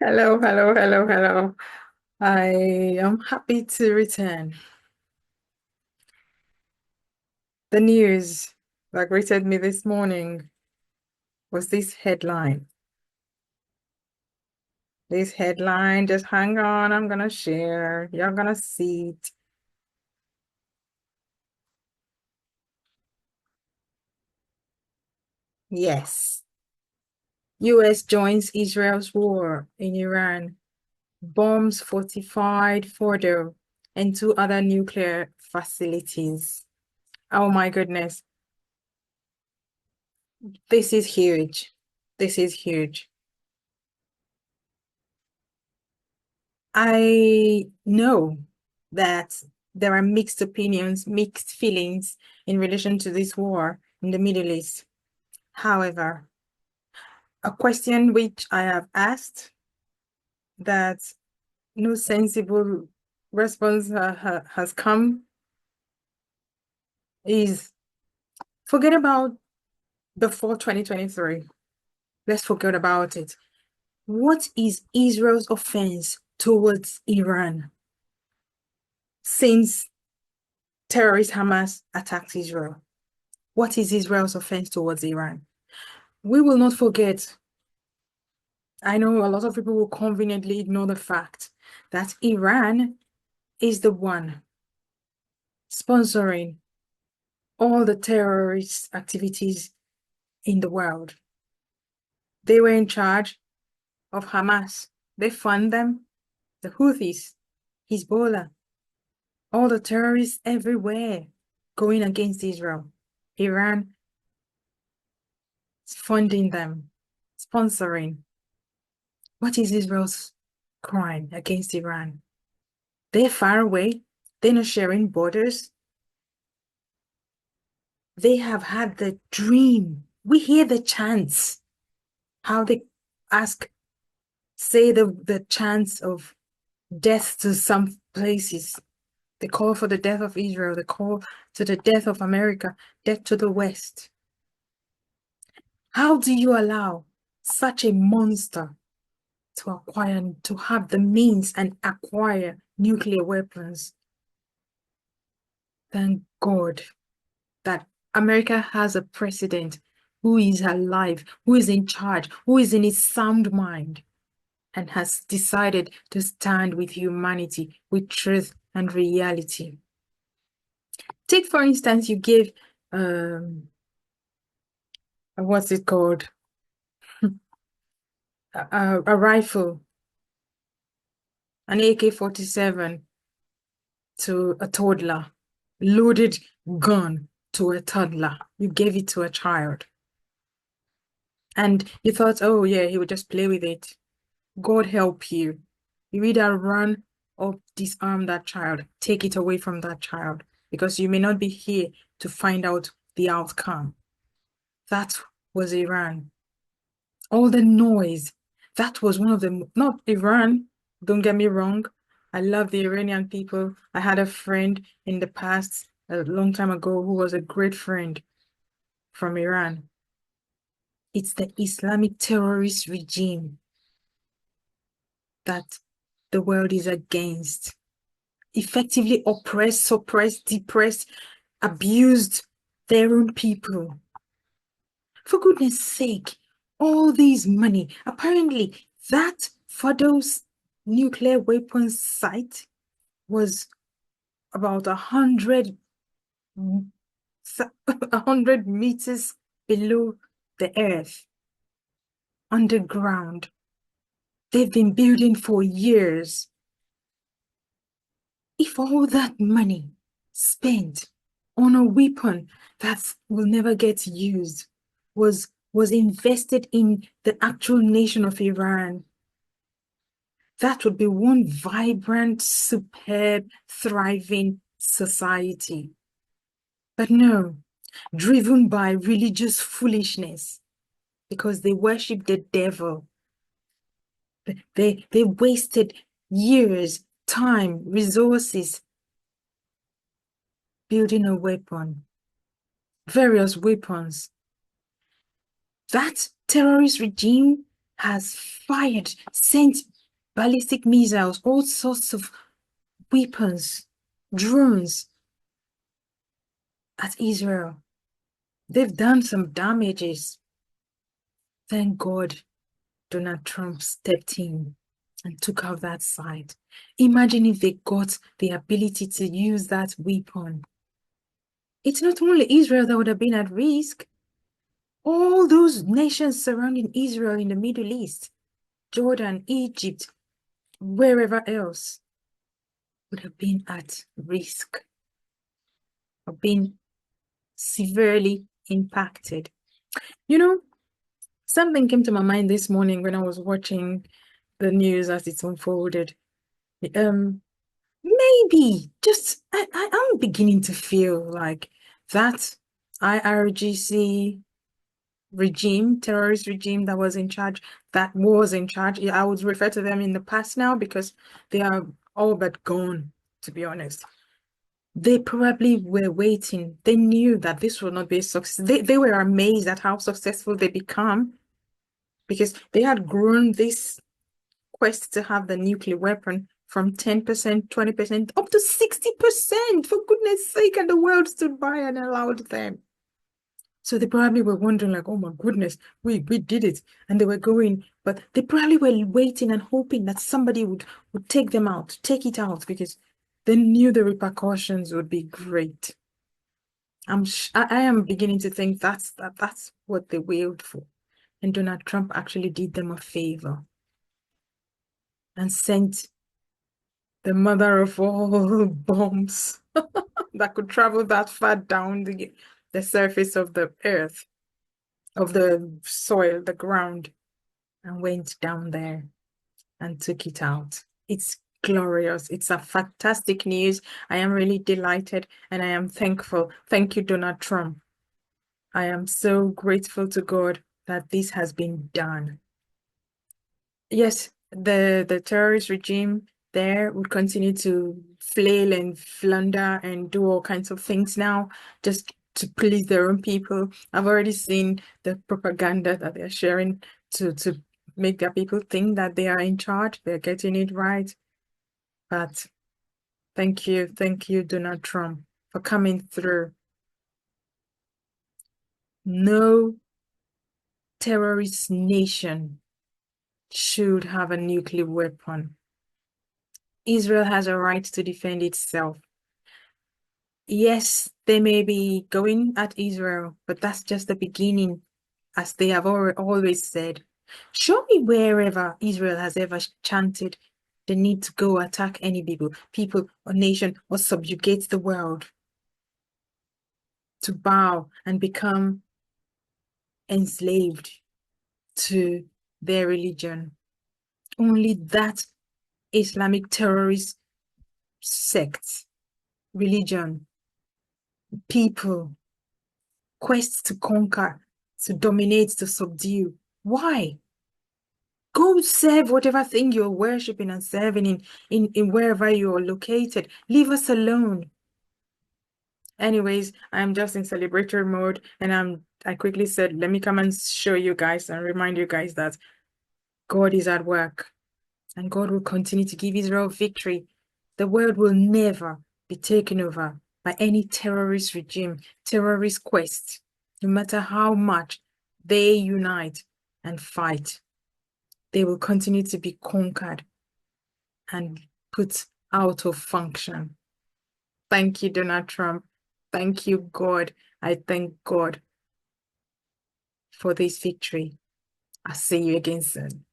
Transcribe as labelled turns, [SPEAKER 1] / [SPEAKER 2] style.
[SPEAKER 1] Hello, hello, hello, hello. I am happy to return. The news that greeted me this morning was this headline. This headline, just hang on, I'm gonna share. You're gonna see it. Yes. US joins Israel's war in Iran, bombs fortified Fordo and two other nuclear facilities. Oh my goodness. This is huge. This is huge. I know that there are mixed opinions, mixed feelings in relation to this war in the Middle East. However, a question which I have asked that no sensible response has come is forget about before 2023. Let's forget about it. What is Israel's offense towards Iran since terrorist Hamas attacked Israel? What is Israel's offense towards Iran? We will not forget. I know a lot of people will conveniently ignore the fact that Iran is the one sponsoring all the terrorist activities in the world. They were in charge of Hamas. They fund them, the Houthis, Hezbollah, all the terrorists everywhere going against Israel. Iran is funding them, sponsoring. What is Israel's crime against Iran? They're far away. They're not sharing borders. They have had the dream. We hear the chants, how they ask, say the chants of death to some places. They call for the death of Israel. They call to the death of America, death to the West. How do you allow such a monster to acquire, to have the means and acquire nuclear weapons? Thank God that America has a president who is alive, who is in charge, who is in his sound mind, and has decided to stand with humanity, with truth and reality. Take, for instance, you give, what's it called? A rifle, an AK-47 to a toddler, loaded gun to a toddler. You gave it to a child. And you thought, oh yeah, he would just play with it. God help you. You either run or disarm that child, take it away from that child, because you may not be here to find out the outcome. That was Iran. All the noise, that was one of them. Not Iran, don't get me wrong. I love the Iranian people. I had a friend in the past, a long time ago, who was a great friend from Iran. It's the Islamic terrorist regime that the world is against. Effectively oppressed, suppressed, depressed, abused their own people. For goodness sake, all this money. Apparently, that Fordo's nuclear weapons site was about 100 meters below the earth, underground. They've been building for years. If all that money spent on a weapon that will never get used was invested in the actual nation of Iran, that would be one vibrant, superb, thriving society. But no, driven by religious foolishness, because they worship the devil. They wasted years, time, resources building a weapon, various weapons. That terrorist regime has fired, sent ballistic missiles, all sorts of weapons, drones at Israel. They've done some damages. Thank God Donald Trump stepped in and took out that side. Imagine if they got the ability to use that weapon. It's not only Israel that would have been at risk. All those nations surrounding Israel in the Middle East, Jordan, Egypt, wherever else, would have been at risk of being severely impacted. You know, something came to my mind this morning when I was watching the news as it's unfolded. Um, Maybe just I'm beginning to feel like that IRGC regime, terrorist regime that was in charge, Yeah, I would refer to them in the past now because they are all but gone, to be honest. They probably were waiting. They knew that this would not be a success. They were amazed at how successful they become because they had grown this quest to have the nuclear weapon from 10%, 20%, up to 60%, for goodness sake, and the world stood by and allowed them. So they probably were wondering, like, oh my goodness, we did it. And they were going, but they probably were waiting and hoping that somebody would take them out, take it out, because they knew the repercussions would be great. I am beginning to think that's what they wailed for. And Donald Trump actually did them a favor and sent the mother of all bombs that could travel that far down the surface of the earth, of the soil, the ground, and went down there and took it out. It's glorious. It's a fantastic news. I am really delighted and I am thankful. Thank you, Donald Trump. I am so grateful to God that this has been done. Yes, the terrorist regime there would continue to flail and flounder and do all kinds of things now just to please their own people. I've already seen the propaganda that they're sharing to make their people think that they are in charge. They're getting it right. But thank you, Donald Trump, for coming through. No terrorist nation should have a nuclear weapon. Israel has a right to defend itself. Yes, they may be going at Israel, but that's just the beginning, as they have always said. Show me wherever Israel has ever chanted the need to go attack any people or nation or subjugate the world, to bow and become enslaved to their religion. Only that Islamic terrorist sect, religion, people, quests to conquer, to dominate, to subdue. Why? Go serve whatever thing you're worshiping and serving in wherever you're located. Leave us alone. Anyways, I'm just in celebratory mode and I quickly said, let me come and show you guys and remind you guys that God is at work and God will continue to give Israel victory. The world will never be taken over by any terrorist regime, terrorist quest, no matter how much they unite and fight. They will continue to be conquered and put out of function. Thank you, Donald Trump. Thank you, God. I thank God for this victory. I'll see you again soon.